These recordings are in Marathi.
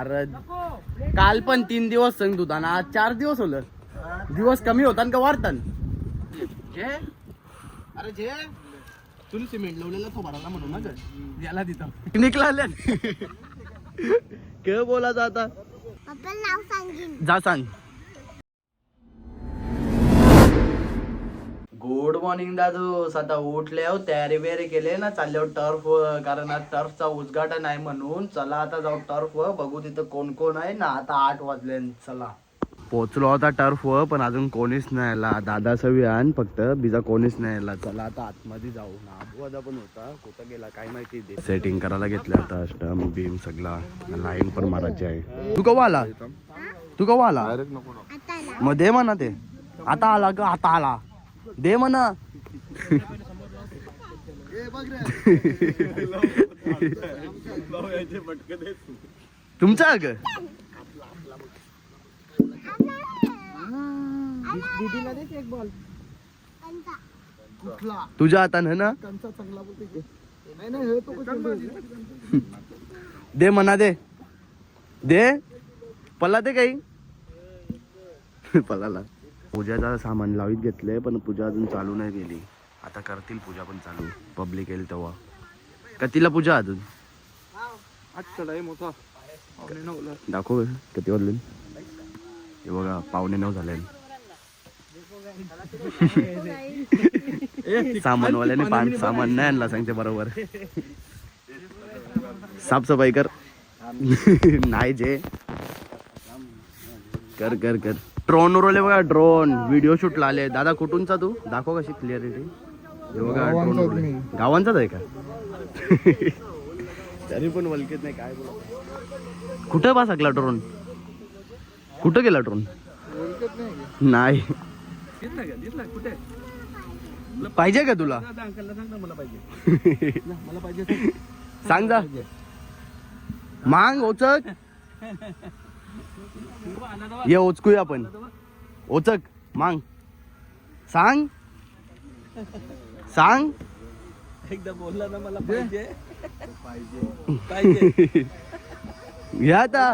अरे काल पण 3 दिवस संग होता ना, आज 4 दिवस होलं. दिवस कमी होता का वाढतात? अरे जे तुला सिमेंट लावलेला तो भरायला म्हणून ना याला तिथं निघला काय बोलायचं आता? नाव सांगीन. जा सांग. गुड मॉर्निंग दादू. आता उठले हो, तयारी बियारी केले ना, चालले हो टर्फ, कारण आज टर्फचा उद्घाटन आहे म्हणून. चला आता जाऊ टर्फ बघू तिथं कोण कोण आहे ना. आता 8 वाजले. चला पोचलो होता टर्फ पण अजून कोणीच नाही आला. दादा सवियान फक्त बिजा कोणीच नाही आला. चला आता आतमध्ये जाऊ ना. आबूवादा पण होता, कुठं गेला काय माहिती. सेटिंग करायला घेतलं आता. स्टंप बीम सगळा, लाईन पण मारायची आहे. तू कवा आला? तू कवा आला? मग दे म्हणा ते. आता आला का? आता आला दे म्हणा. तुमचा ग दीदीला दे एक बॉल. तुझ्या हातानं ना चांगला बोलते. नाही हे तो दे म्हणा. दे दे पल्ला दे काही पल्लाला. पूजाचं सामान लावीत घेतलंय पण पूजा अजून चालू नाही केली. आता करतील पूजा पण चालू. पब्लिक येईल तेव्हा. कतीला पूजा अजून? मोठा दाखव किती वाजले. हे बघा 8:45 झाले. सामानवाल्याने सामान नाही आणला सांगते बरोबर. साफसफाई कर. नाही जे कर कर कर. ड्रोन उरवले बघा. ड्रोन व्हिडिओ शूटला आले. दादा कुठूनचा तू दाखव कशी क्लिअरिटी. हे बघा ड्रोन उरवले. गावांचाच आहे का? तरी पण वलकेत नाही काय बोला. कुठं बा सगला ड्रोन? कुठं गेला ड्रोन? नाही पाहिजे का तुला? सांग जा. मांग ओचक ये ओचकूया आपण. ओचक मांग. सांग सांग. एकदा बोलला ना मला पाहिजे पाहिजे. घे आता.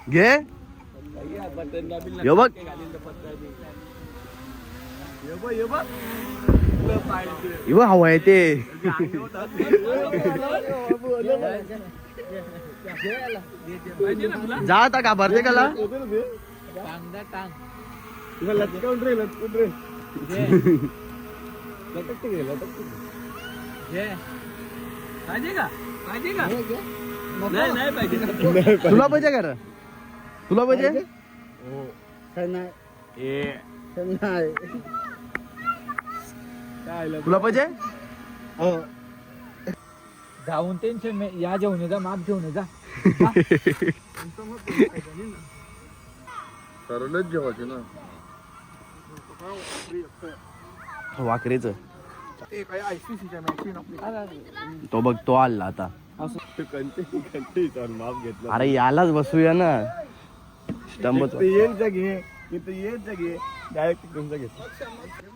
घे. यो बघ हवा आहे ते. जा आता का भरते कला. तुला पाहिजे का? तुला पाहिजे? तुला पाहिजे? जाऊन टेन्शन या जेवण जा. माप घेऊन जा. जेवायचे ना वाकरीच. तो बघ तो आला आता. अरे यालाच बसूया ना. स्टंप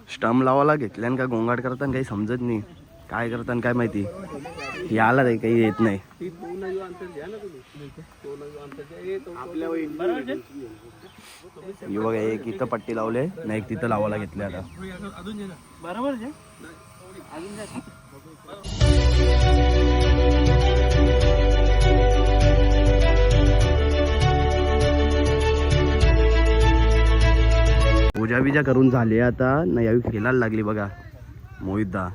स्टंप लावायला घेतल्यान का गोंगाट करताना काही समजत नाही. काय करताना काय माहिती. याला रे काही येत नाही. बघा एक इथं पट्टी लावले ना, एक तिथं लावायला घेतले आता. बरोबर पूजा बिजा करून झाली आता ना. यावी खेळायला लागली बघा मोहितदा.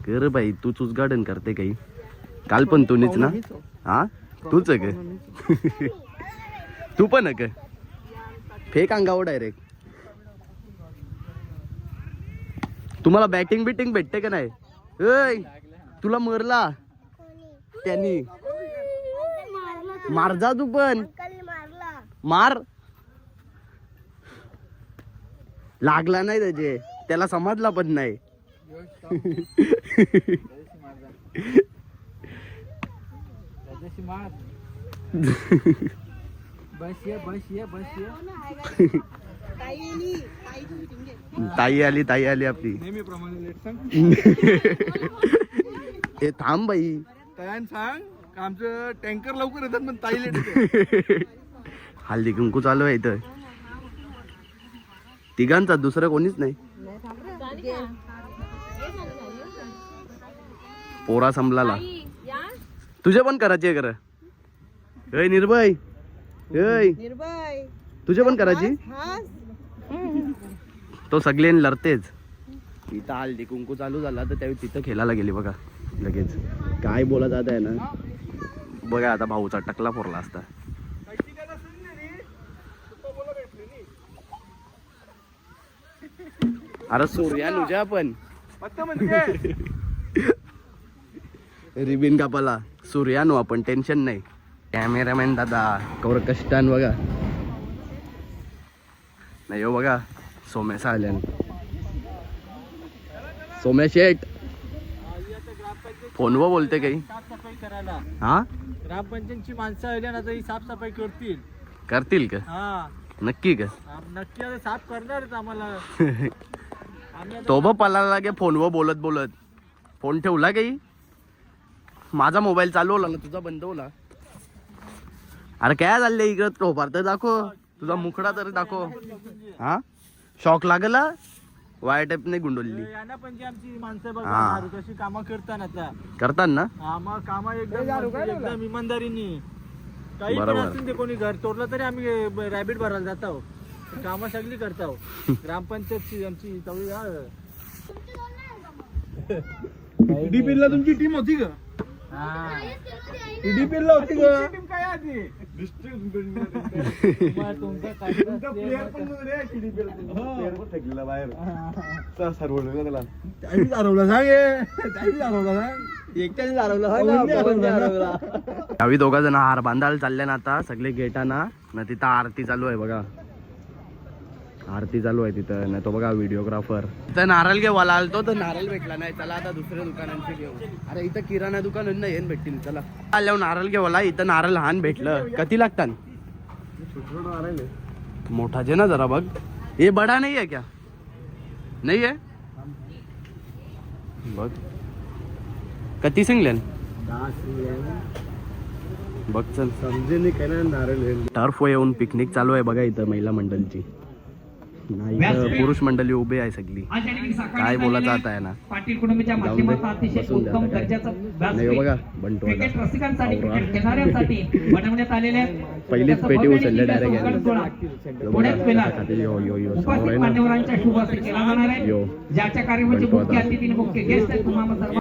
कर बाई तूच उद्घाटन करते काही. काल पण तूच ना. हा तूच आहे का? तू पण आहे का? फेक अंगावर डायरेक्ट. तुम्हाला बॅटिंग बिटिंग भेटते का नाही? तुला मरला त्यांनी. मार जा तू पण. मार. लागला नाही त्याचे. त्याला समजला पण नाही. ताई आली आपली. नेहमीप्रमाणे ए थांब बाई. तयान सांग का आमचं टँकर लवकर येतात पण ताई लेट येते. हल्दी कुंकू चालू आहे इथं तिघांचा, दुसरं कोणीच नाही. पोरा संपलाला. तुझे पण करायची आहे खरं. ए निर्भय, ए तुझे पण करायची. तो सगळे लढतेच. इथं हल्दी कुंकू चालू झाला तर त्यावेळी तिथं खेळायला गेली बघा. लगेच काय बोला जात आहे ना बघा. आता भाऊचा टकला फोरला असता. अरे सूर्या तुझ्या पण रिबिन कापाला सूर्यानो आपण टेन्शन नाही. कॅमेरामॅन दादा कवर कष्टान बघा. नाही हो बघा सोम्यासा आल्यान. सोम्या शेठ फोनवर बोलते काही. साफसफाई करायला हा ग्रामपंचायतची माणसं आली ना तरी साफसफाई करतील का? हा नक्की का? नक्की आता साफ करणारच आम्हाला. आम्ही तो बघ पलाला लागे फोनवर बोलत बोलत. फोन ठेवला काही. माझा मोबाईल चालू होला ना तुझा बंद होला. अरे काय झाले इकडं टोपार तर दाखव. तुझा मुखडा तर दाखव. हा शॉक लागला वाय टाईप नाही गुंडोली. यांना पण जी आमची माणसं हा. बघा कशी कामं करतात आता. करतात ना. हा मग कामा एकदम इमानदारीने काही पण बरोबर. असेल ते कोणी घर तोडलं तरी आम्ही रॅबिट भरायला जातो. कामं सगळी करतो. ग्रामपंचायतची आमची तेवढी डीपीएल ला तुमची टीम होती का? डीपीएल ला होती का? टीम काय आधी तुमचं काय प्लेअर पण रे डीपीएल प्लेअर पण फेकलेला बाहेर. सरवलं त्याला त्याने हरवला सांग. त्याने हरवला सांग. एकट्याने हरवला. यावी दोघा जण हार बांधायला चालले ना आता सगळे गेटाना ना. तिथं आरती चालू आहे बघा. आरती चालू आहे तिथं ना. तो बघा व्हिडिओग्राफर. इथं नारळ घेवाला आलतो तर नारळ भेटला नाही. चला आता दुसऱ्या दुकानांचे घेऊ. अरे इथं किराणा दुकान नाही येऊन भेटतील. चला आल्यावर नारळ घेवाला. इथं नारळ लहान भेटलं. किती लागतात? मोठा जे ना जरा बघ. हे बडा नाही आहे क्या? नाही आहे बघ. किती सांगल्यान बघ. चल समजे नाही काय ना नारळ. टर्फ येऊन पिकनिक चालू आहे बघा इथं महिला मंडळची. नाही पुरुष मंडळी उभे आहे सगळी. काय बोला जात आहे ना. पाटील कुटुंबाच्या माध्यमातून अतिशय उत्तम दर्जाचा नाही हो बघा बंटू क्रिकेट रसिकांसाठी क्रिकेट खेळणाऱ्यांसाठी बनवण्यात आलेल्या पहिलीच पेटी उचलली डायरेक्ट. पुण्यात पहिला यो यो यो समोर उपस्थित आहे ना. मान्यवरांच्या शुभ हस्ते केला जाणार आहे. यो ज्याच्या कार्यक्रमाचे मुख्य अतिथी मुख्य गेस्ट आहेत तुम्हाला सर्व.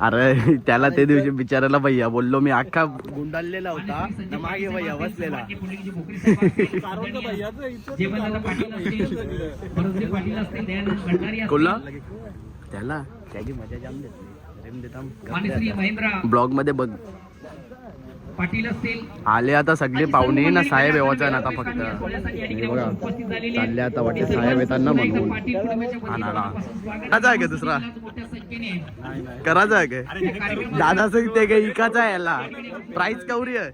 अरे त्याला ते दिवशी बिचारायला भैया बोललो मी. अख्खा गुंडाळलेला होता ना मागे भैया बसलेला. जे पण आता पाटील असतील भरतजी पाटील असतील दयानंद भंडारी कोल्हा असतील त्याला त्याची मजा जाम देते. मानश्री महेंद्र ब्लॉग मध्ये बघ पाटील असतील. आले आता सगळे पाहुणे ना. साहेब येवायचा ना आता फक्त. हे बघा चालले आता वाटते साहेब येताना म्हणून आणाला. करायचा आहे का दुसरा? करायचा आहे काय? दादा सांगते का इकाचा आहे याला प्राईस कवरी आहे.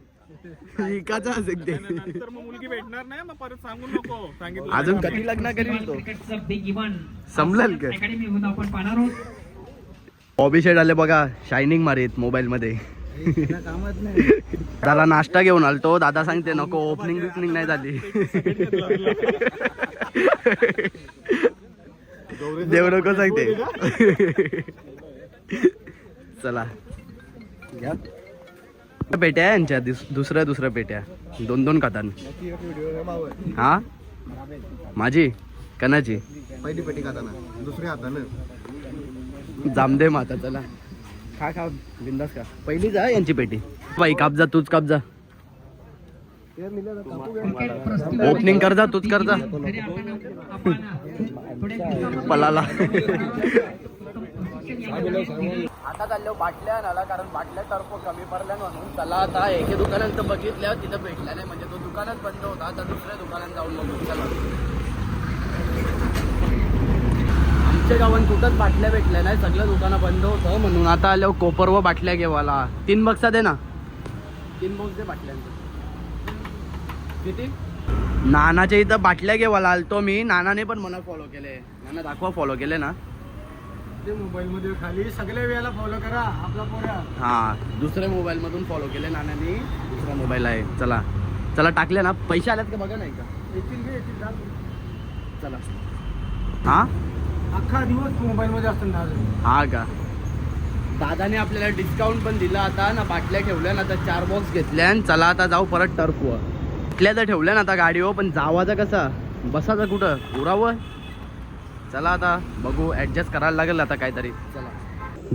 इकाचा सांगते. तर मग मुलगी भेटणार नाही मग परत सांगू नको. सांगितलं अजून कधी लग्न करील तो? क्रिकेटचं बिग इव्हेंट समजेल का? अकॅडमी म्हणून आपण पाहणार आहोत. हॉबी शेड आले बघा. शायनिंग मारीत मोबाईल मध्ये. त्याला नाश्ता घेऊन आलतो. दादा सांगते नको ओपनिंग बिपनिंग नाही झाली. देव नको सांगते. चला घ्या पेट्या आहे यांच्या. दुसऱ्या पेट्या 2-2 खातान. हा माझी कणाची पहिली पेटी खाताना दुसऱ्या हातानं जामदे माता. चला खा खा बिंदास खा. पहिली जा यांची पेटी. बाई काप जा तूच काप जा. ओपनिंग कर जा तूच कर जा. पलाला आता चाललो बाटल्या आणायला. कारण बाटल्या टर्फ कमी पडल्या म्हणून. चला आता एके दुकानात बघितल्या तिथं भेटल्या नाही. म्हणजे तो दुकानच बंद होता. आता दुसऱ्या दुकानात जाऊन बघू. चला आमच्या गावात कुठंच बाटल्या भेटल्या नाही. सगळं दुकानं बंद होतं म्हणून आता आल्यावर कोपरवर बाटल्या घेवाला. 3 बॉक्सा दे ना. 3 बॉक्स दे बाटल्यांचं. किती? नानाच्या इथं बाटल्या घेवाला आलतो मी. नानाने पण मला फॉलो केले. नाना दाखवा फॉलो केले ना. ते मोबाईल मध्ये खाली सगळ्या वेळेला फॉलो करा आपला पोरा. हा दुसऱ्या मोबाईल मधून फॉलो केले नानांनी. दुसरा मोबाईल आहे. चला चला टाकले ना. पैसे आल्यात का बघा नाही का. येतील जा. चला. हा अख्खा दिवस मोबाईल मध्ये असतो ना अजून. हा का. दादाने आपल्याला डिस्काउंट पण दिला आता ना. बाटल्या ठेवल्या ना आता 4 बॉक्स घेतल्या आणि चला आता जाऊ परत टर्फवर. बाटल्या तर ठेवल्या ना आता गाडीवर पण जावाचा कसा बसायचा कुठं उरावर. चला आता बघू ऍडजस्ट करायला लागेल आता काहीतरी. चला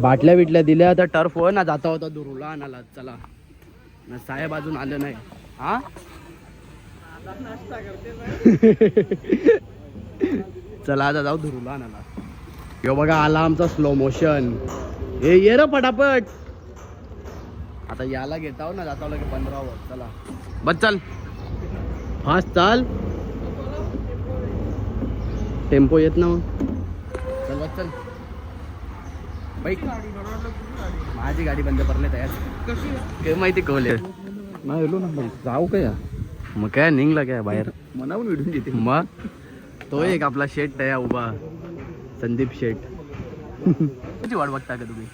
बाटल्या बिटल्या दिल्या आता टर्फवर ना. जाता होता दुरुला आणायला. चला ना साहेब अजून आलं नाही. हा चला आता जाऊ दुरुला आणायला. यो बघा आला आमचा स्लो मोशन. हे ये रे पटापट. आता याला घेताव ना जाताव लगे 15 वर. चला बस चल फास्ट चाल. टेम्पो येत ना मग. चल बस चल बाईक. माझी गाडी बंद पडले तयार. काय माहिती कवले नाही जाऊ काय. मग काय निघला काय बाहेर मनावून विडून घेते. मग तो एक आपला शेट आहे उभा संदीप शेट. कशी वाट बघता का तुम्ही.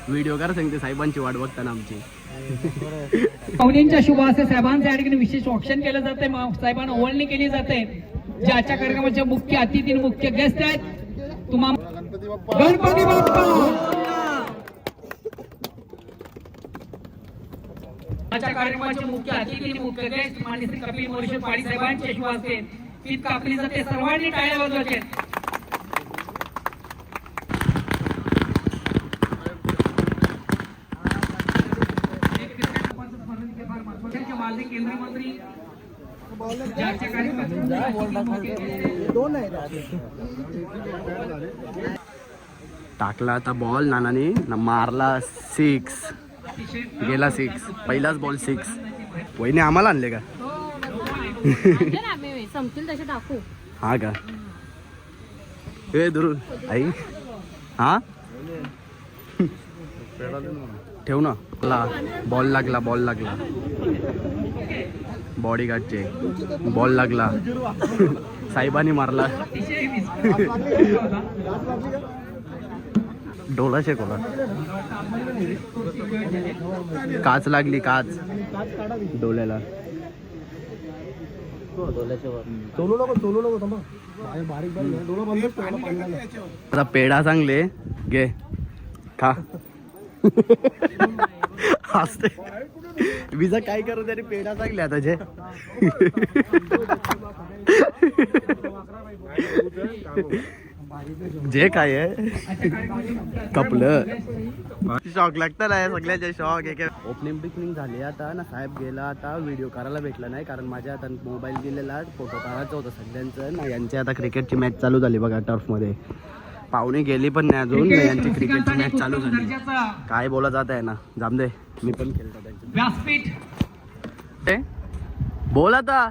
व्हिडिओ करा सांगते साहेबांची वाट बघताना आमची. पाहुण्यांच्या शुभ हस्ते साहेबांच्या ठिकाणी विशेष ऑप्शन केलं जाते. साहेबांना ओळणी केली जाते. जे आजच्या कार्यक्रमाचे मुख्य अतिथी मुख्य गेस्ट आहेत तुम्हाला गणपती बाप्पा. आजच्या कार्यक्रमाचे मुख्य अतिथी मुख्य गेस्ट माननीय श्री कपिल मोरेश्वर पाडी साहेबांच्या शुभ हस्ते ईद कापली जाते. सर्वांनी टाळ्या वाजवायच्या. माजी केंद्रीय मंत्री ज्याच्या टाकला आता बॉल नानाने ना मारला 6 गेला 6. पहिलाच बॉल 6. वहिनी आम्हाला आणले का. संपतील तसे टाकू. हा का. हे दुरू आई. हा ठेव ना. बॉल लागला बॉल लागला. बॉडीगार्डचे बॉल लागला. साहेबांनी मारला. डोला शेकवला. काच लागली काच डोल्याला. आता पेढा चांगले घे खा. हसते विजा काय करू तरी पेढा चांगले आता जे. जे काय आहे कपलं. शॉक लागतं ना सगळ्याचे शॉक. ओपनिंग बिकनिंग झाली आता ना. साहेब गेला आता. व्हिडिओ करायला भेटला नाही कारण माझ्या आता मोबाईल दिलेला फोटो काढायचा होता सगळ्यांचं ना. यांची आता क्रिकेटची मॅच चालू झाली बघा टर्फमध्ये. पाहुणे गेली पण नाही अजून. यांची क्रिकेटची मॅच चालू झाली. काय बोला जात आहे ना. जाम दे मी पण खेळतो त्यांच्या. व्यासपीठ बोल आता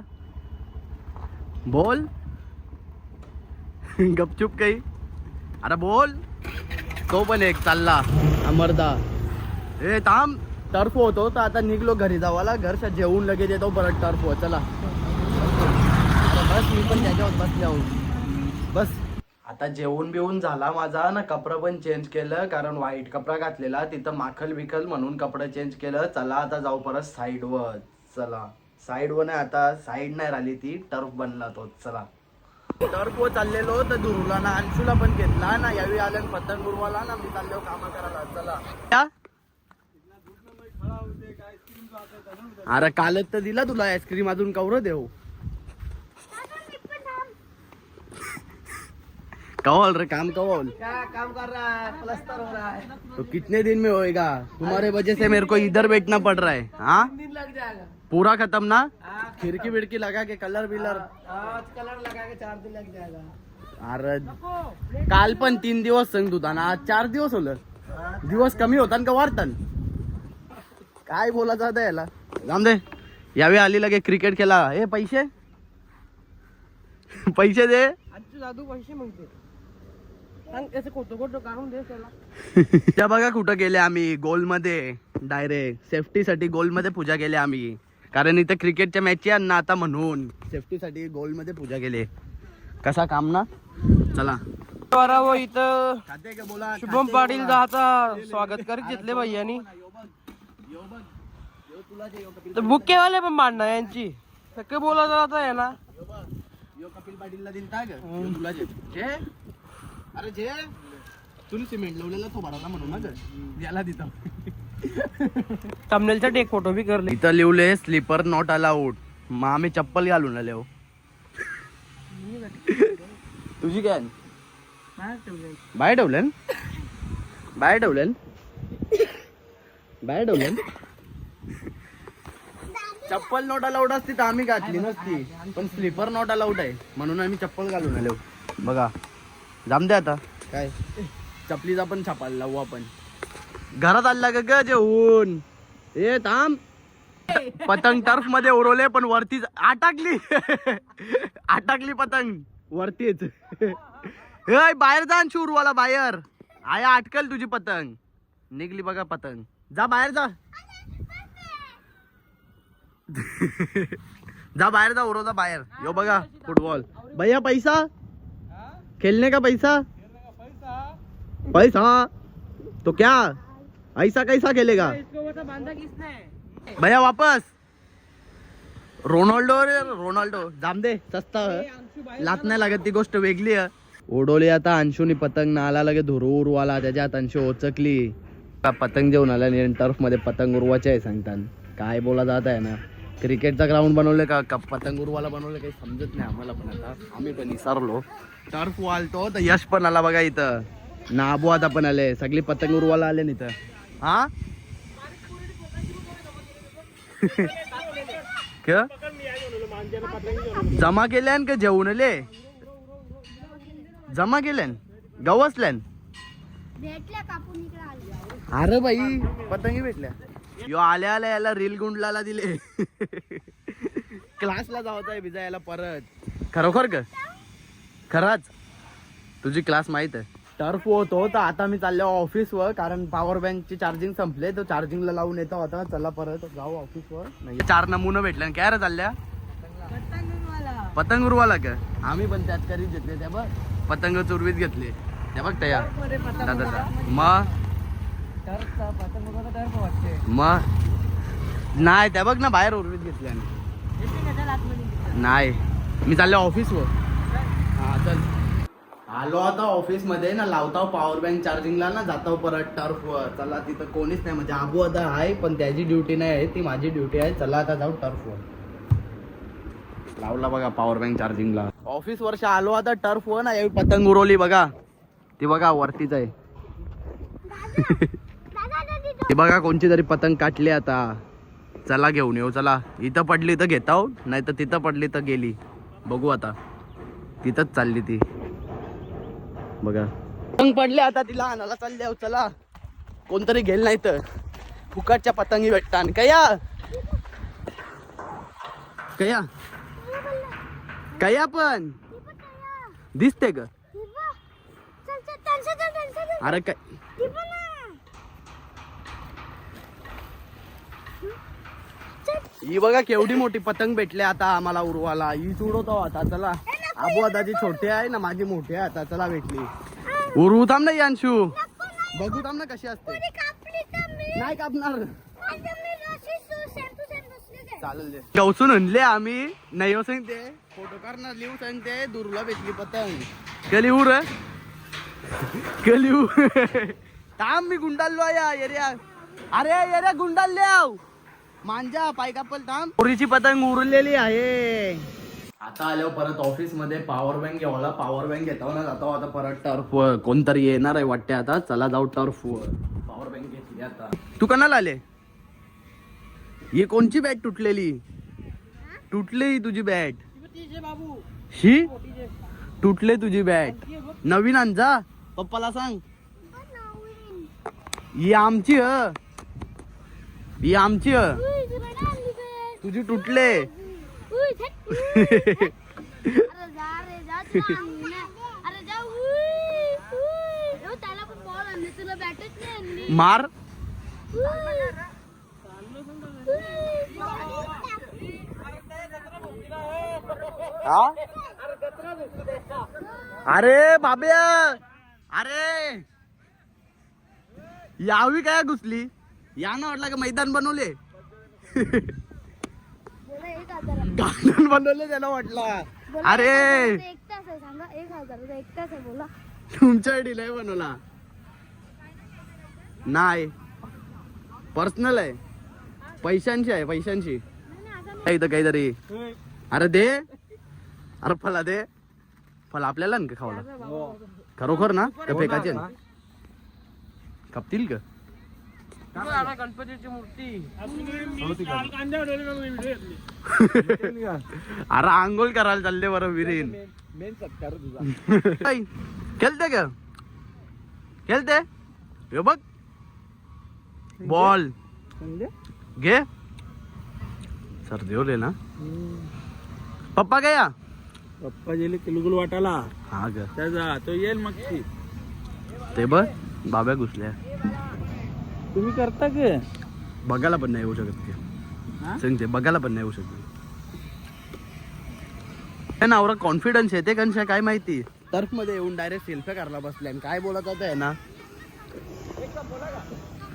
बोल. गपचूप काही. अरे बोल. तो पण एक चालला अमरदा. ए थांब. टर्फ होतो तर आता निघलो घरी जावाला. घरच्या जेवून लगेच येतो परत टर्फ हो. चला बस मी पण त्याच्यावर बसले आहो. बस आता जेवून बिवून झाला माझा ना. कपडा पण चेंज केलं कारण व्हाईट कपडा घातलेला तिथं माखल बिखल म्हणून कपडा चेंज केलं. चला आता जाऊ परत साईडवर. चला साईडवर नाही आता साईड नाही राहिली ती टर्फ बनला तो. चला टर्फवर चाललेलो तर दुरुला ना अंशूला पण घेतला ना. यावेळी आल्या पतंग उडवाला ना. मी चाललो कामा करायला. चला अरे कालच तर दिला तुला आईस्क्रीम अजून कवर देऊ. कौल रे काम कौल. क्या काम कर रहा है. प्लास्टर हो रहा है. तो कितने दिन में होएगा. तुम्हारे वजह से मेरे को इधर बैठना पड़ रहा है. हाँ दिन लग जाएगा. पूरा खत्म ना. खिड़की विड़की लगा के कलर बिलर. आज कलर लगा के 4 दिन लग जाएगा. अरे काल पण 3 दिवस सांगत होता ना. आज 4 दिवस होलं. दिवस कमी होता का वाढतात. काय बोलायचं आता याला. जाम दे. यावेळी आली लगे क्रिकेट खेळा. हे पैसे पैसे दे. आजची जादू पैसे मागते. सांग त्याचं खोटं काढून दे त्याला. त्या बघा कुठं गेले आम्ही. गोल मध्ये डायरेक्ट सेफ्टीसाठी गोल मध्ये पूजा केली आम्ही. कारण इथे क्रिकेटच्या मॅच आहे ना आता म्हणून सेफ्टीसाठी गोल मध्ये पूजा केली. कसा काम ना. चला बरोबर इथं खाते का बोला शुभम पाटील दाचा स्वागत करीत घेतले भैयानी. तर बुकेवाले पण मांडणार यांची सगळे बोला जाता आहे ना. यो कपिल पाटीलला दिलता ग तुला जे अरे जे तुला सिमेंट लावलेला तो भराला म्हणून ना ग याला दिता थंबनेलचा एक फोटो बी करले. इथं लिवले स्लीपर नॉट अलाउड. मग आम्ही चप्पल घालून आले हो. तुझी काय बाहेर ठेवलं बाहेर ठेवलं बाहेर ठेवलं. चप्पल नॉट अलाउड असती तर आम्ही घातली नसती पण स्लीपर नॉट अलाउड आहे म्हणून आम्ही चप्पल घालून आलो. बघा जाम दे आता काय चपलीचा पण छापायला लावू आपण. घरात आला ग जेवून ए थांब. पतंग टर्फ मध्ये उडवले पण वरतीच आटाकली पतंग वरतीच. ए बाहेर जा शुरवाला बाहेर आया अटकल तुझी पतंग निघली बघा पतंग. जा बाहेर जा जा बाहेर जा उडव जा बाहेर. यो बघा फुटबॉल भैया पैसा खेलने का पैसा पैसा तो क्या ऐसा कैसा खेलेगा भैया वापस. रोनाल्डो जाम दे सस्ता लात नाही लागत ती गोष्ट वेगळी आहे. उडवली आता अंशूनी पतंग ना आला लगे धुरू उरवाला त्याच्यात अंशू ओचकली. पतंग जेवण आला टर्फ मध्ये पतंग उरवायचे आहे सांगतात. काय बोला जात आहे ना क्रिकेटचा ग्राउंड बनवले का पतंग उरवाला बनवले काही समजत नाही आम्हाला. पण आता आम्ही पण विसरलो. टर्फ वालतो तर यश पण आला बघा इथं. नाबू आता पण आले सगळी पतंग उरवाला आले इथं. हा जमा केल्यान का जेवणले जमा केल्यान गवसल्यान. भेटल्या कापून इकडे आले. अरे बाई पतंगी भेटल्या. यो आल्या आल्या याला रील गुंडलाला दिले. क्लासला जायचं आहे भिजा याला परत. खरोखर ग खराच तुझी क्लास माहित आहे. टर्फ होतो तर आता मी चाललो ऑफिसवर कारण पॉवर बँकची चार्जिंग संपले तर चार्जिंगला लावून येतो आता. चला परत जाऊ ऑफिसवर. नाही 4 नमुनं भेटल्या काय रे चालल्या पतंग उरवाला का. आम्ही पण त्यात करीत घेतले त्या बघ पतंग चुरवीत घेतले त्या बघ तया मग नाही त्या बघ ना बाहेर उरवीत घेतल्या नाही. मी चाललो ऑफिसवर. हा चल आलो आता ऑफिस मध्ये ना लावताव पॉवर बँक चार्जिंगला ना जाताव परत टर्फवर. चला तिथं कोणीच नाही म्हणजे आबू आता आहे पण त्याची ड्युटी नाही आहे ती माझी ड्युटी आहे. चला आता जाऊ टर्फवर. लावला बघा पॉवर बँक चार्जिंगला. ऑफिस वर्ष आलो आता टर्फवर ना यावेळी पतंग उरवली बघा. ती बघा वरतीच आहे. ती बघा कोणची तरी पतंग काटली आता. चला घेऊन येऊ चला. इथं पडली तर घेताव नाही तर तिथं पडली तर गेली. बघू आता तिथंच चालली ती बघा. पतंग पडले आता तिला आणायला चालले. चला कोणतरी घेल नाही तर फुकटच्या पतंगी भेटतात. कया कया कया पण दिसते का अरे काय ही बघा केवढी मोठी पतंग भेटली आता आम्हाला उरवाला. ही उडवतो आता. चला आबू आताची छोटी आहे ना माझी मोठी आहे आता. चला भेटली उरवू थांब ना अंशू. बघू थांब ना कशी असते. नाही कापणार चालेल. गवसून आणले आम्ही नाही हो सांगते फोटो करणार लिहू सांगते. दुरला भेटली पतंग कली उर कली थांब मी गुंडाललो या एरिया. अरे एरिया गुंडाल मांजा पाय कापल थांब. पोरीची पतंग उरलेली आहे. आता आलो परत ऑफिस मध्ये पॉवर बँक घ्यावा. पॉवर बँक घेताव ना जातो आता परत टर्फ कोणतरी येणार आहे वाटते आता. चला जाऊ टर्फवर. पॉवर बँक घेतली आता. तू कणाला आले. ही कोणची बॅट तुटलेली तुटली तुझी बॅट ही तुटले तुझी बॅट नवीन आण जा पप्पाला सांग. ही आमची ही आमची तुझी तुटले. मार अरे बाब्या, अरे यावी काय घुसली या ना वाटलं का मैदान बनवले बोला 1,000. गार्डन बनवले त्याला वाटलं. बोला अरे 1,000 चा 1 तास आहे, सांगा 1,000 चा 1 तास आहे बोला. तुमच्यासाठी नाही बनवला, नाही पर्सनल आहे, पैशांची आहे, पैशांची. इथं काहीतरी अरे दे, अरे फला दे, फल आपल्याला ना खावला खरोखर ना का फेकायचे ना? खपतील का? गणपतीची मूर्ती अरे आंघोळ करायला चालले बरं विरीन. मेन सत्कार तुझा. खेळते का? खेळते हे बघ बॉल घे. सर्दी होले ना. पप्पा गया पप्पा गेले किलगुल वाटाला हा ग त्याचा तो येईल मग ती. ते बघ बाब्या घुसल्या. तुम्ही करता का? बघायला पण नाही येऊ शकत ते. हा? सांगते बघायला पण नाही येऊ शकत. त्या नावरा कॉन्फिडन्स येते कंशा काय माहिती. टर्फ मध्ये येऊन डायरेक्ट सेल्फी करायला बसल्या आणि काय बोलत होत आहे ना.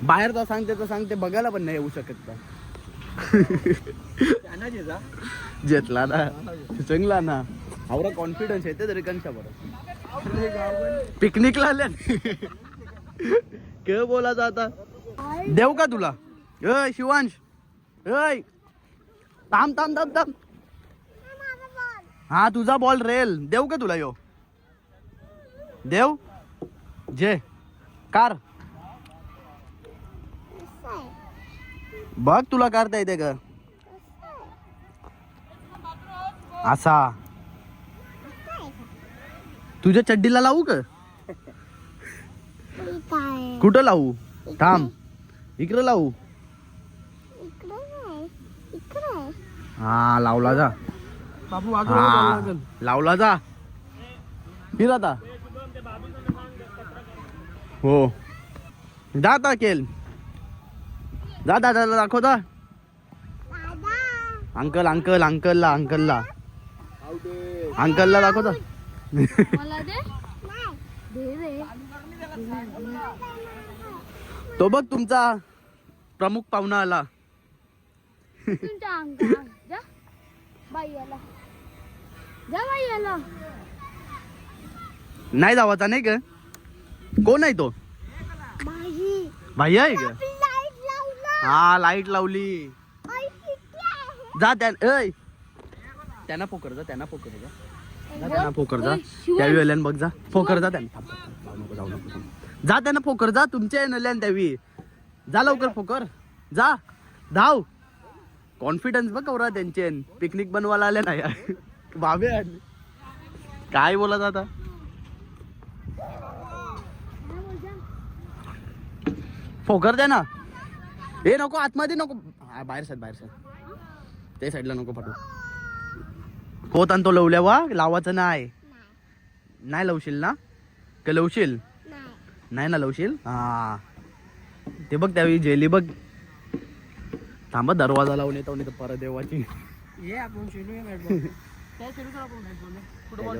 बाहेर तर सांगते बघायला पण नाही येऊ शकत का. जेतला ना चांगला ना. आवरा कॉन्फिडन्स येते तरी कंशा बरं पिकनिकला आल्या के बोला जाता. देऊ का तुला? अय शिवांश, अय थांब थांब थांब थांब. हा तुझा बॉल रेल. देऊ का तुला? यो देव जे कार बघ तुला करता येते का असा. तुझ्या चड्डीला लावू का? कुठं लावू? थांब इकडे लावू. हा लावला जा. बाबू हा लावला जा. फिर आता हो जाता केल जा दादाला दाखव जा. अंकल अंकल अंकलला अंकलला अंकलला दाखव जा. मला दे दे रे. तो बघ तुमचा प्रमुख पाहुणा आला. तुमच्या अंगात जा बाई आला, जा बाई आला. नाही जावाचा नाही का? कोण आहे तो? बाई भाई आहे का? लाईट लावला. हा लाईट लावली. आई किती आहे? जा त्यांना पोकर जा. त्यांना पोकर जा. जा त्यांना पोकर जा. त्यावी आल्यान बघ जा. फोकर जा त्यांना. जाऊ नको जाऊ नको. जा त्यांना फोकर जा. तुमच्या नल्यान त्यावी जा लवकर फोकर जा. धाव. कॉन्फिडन्स बघ कवरा त्यांचे. पिकनिक बनवायला आले नाही बाबे आले. काय बोलत आता? फोकर दे ना. हे नको आतमध्ये नको. हा बाहेर साईड बाहेर साईड ते साईडला नको पाठवू. होत आणि तो लवल्या वा लावायचं नाही. नाही लावशील ना का? लावशील नाही ना लावशील. हा ते बघ त्यावेळी जेली बघ. थांबा दरवाजा लावून येतो नाही तर परत देवाची. ये आपण खेळूया मॅच काय खेळू का आपण मॅच बॉल? फुटबॉल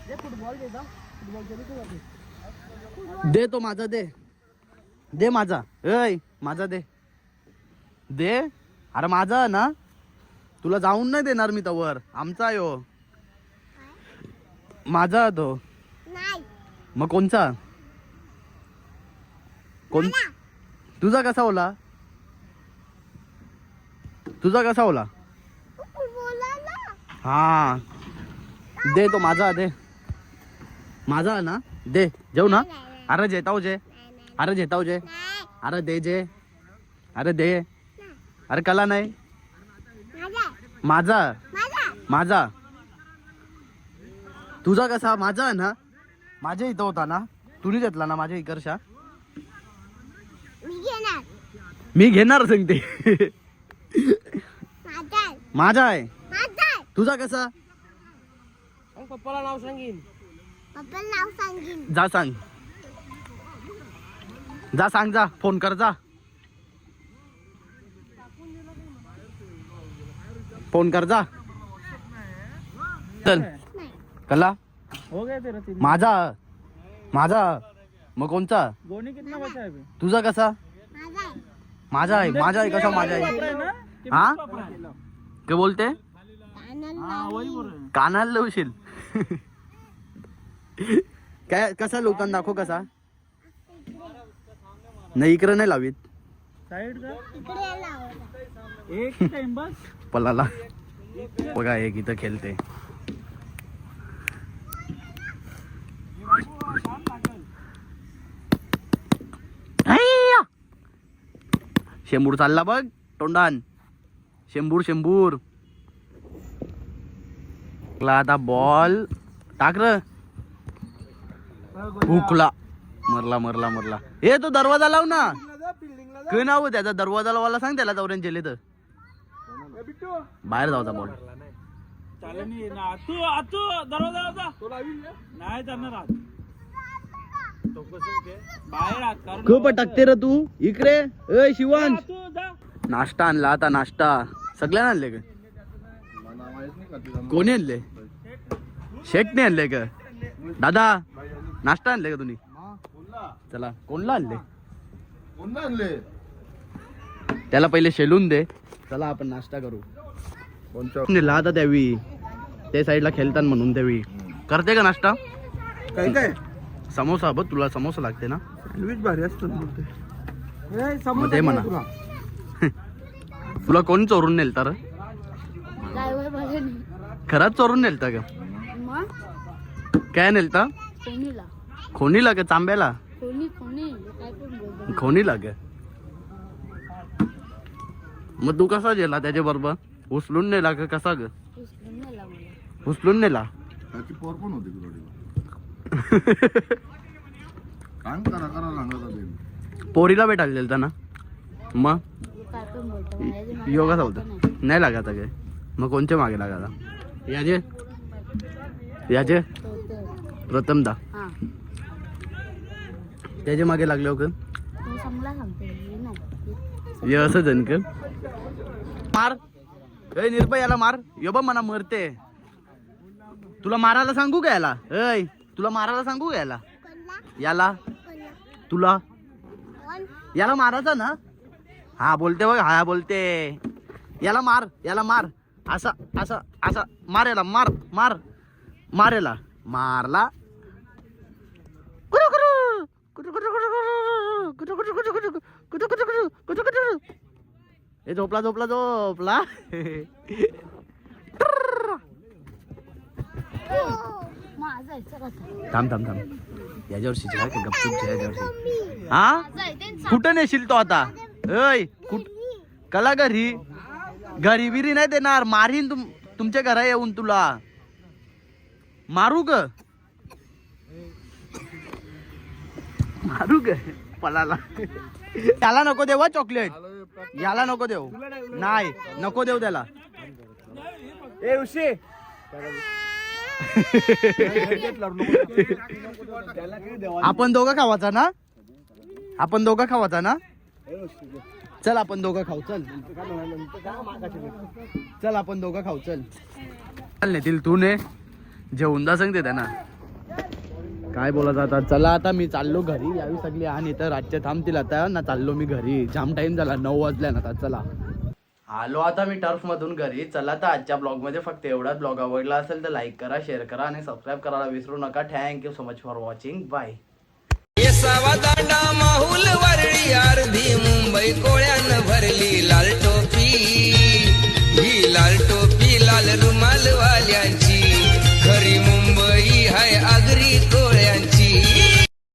दे. फुटबॉल दे जा. फुटबॉल खेळू का? दे तो माझा दे. दे माझा. ऐ माझा दे. दे अरे माझा ना. तुला जाऊन नाही देणार मी तवर. आमचा यो माझा तो. नाही मग कोणचा? कोण? तुझा कसा होला? तुझा कसा होला? बोला ना. हा दे तो माझा दे. माझा ना दे. जेऊ ना. अरे जेताव जे. अरे जेताव जे. अरे दे जे. अरे दे. अरे कला नाही. माझा माझा तुझा कसा? माझा ना. माझ्या इथं होता ना. तुम्ही घेतला ना माझ्या इकडच्या. मी घेणार सांगते. माझा आहे. तुझा कसा? पप्पाला नाव सांगीन. जा सांग. जा सांग जा. फोन कर जा. फोन कर जा. चल कला हो गया तेरा 3 माझा मग कोणचा गोणी कितना बचा है तुझा कसा माझा आहे. माझा आहे कसा माझा आहे हा काय बोलते कानाला लावशील काय कसा लोकांना दाखव कसा नाही इकडे नाही लावीत साइड का इकडे लावला. एक टाइम बस पलाला बघा एक इथं खेळते शेंबूर चालला बघ तोंडान शेंबूर आता बॉल टाक र हुकला मरला ए तो दरवाजा लाव ना काय नाव आहे त्याचा दरवाजा लावायला सांग त्याला चौऱ्यान जेले तर बाहेर जाऊचा बॉल चालेल नाही ना तू दरवाजा लावता तो लावील नाही जाणार आज तो कसं के बाहेर आत कारण खूप टाकते रे तू इकडे ए शिवांश तू जा नाश्ता आणला आता नाश्ता सगळ्यांना आणले का कोणी आणले शेटने आणले का दादा नाश्ता आणले का तुम्ही चला कोणला आणले त्याला पहिले शेलून दे चला आपण नाश्ता करू नेला आता त्यावी ते साईडला खेळतात म्हणून त्यावी करते का नाश्ता काय समोसा बघ तुला समोसा लागते ना सँडविच भारी असतं मग ते म्हणा तुला कोण चोरून नेल तर ड्रायव्हर बघा नाही. खरंच चोरून नेलता का मग काय नेलता कोणीला खोनीला का चांब्याला कोणी काय पण बोलतो. खोनीला का मग तू कसा गेला त्याच्या बरोबर उचलून नेला का कसा ग उचलून नेला मला. उचलून नेला त्याची पोर पण होती काम करा सांगत पोरीला भेटायला गेलता ना मग काय पण बोलतो. माझ्या मागे योगा लागत होता नाही. नाही लागायचा काय मग कोणच्या मागे लागायचा याचे तो तर. प्रथमदा हा त्याच्या मागे लागले हो का तू चांगला सांगतो हे नाही. हे असं जण का मार ए निर्भय याला मार यो बा मना मरते तुला मारायला सांगू का याला ऐ तुला मारायला सांगू का याला याला तुला याला मारायचा ना हा बोलते बघ हा बोलते याला मार असा असा असा मार याला मार याला मारला ए झोपला माझा आहे चला आता. थांब याच्यावर शिजला का गपचूप याच्यावर हा माझा आहे ते कुठं नेशील तो आता ऐ कला घरी बिरी नाही देणार मारीन तुमच्या घरा येऊन तुला मारू ग पलाला त्याला नको देवा चॉकलेट याला नको देऊ नाही नको देऊ त्याला ए उशी आपण दोघं खावाचा ना चल आपण दोघं खाऊ चल आपण दोघं खाऊ चल नेतील तू ने जेवून जा सांगते त्यांना काय बोलत आता चला आता मी चाललो घरी यावी सगळी आणि तर रातच्या थांबतील आता ना चाललो मी घरी जाम टाइम झाला 9 वाजल्या ना आता चला आलो आता मी टर्फ मधून घरी चला तर आजच्या ब्लॉग मध्ये फक्त एवढाच ब्लॉग आवडला असेल तर लाईक करा शेअर करा आणि सबस्क्राईब करायला विसरू नका thank you so much for watching bye Danda Mahul Worli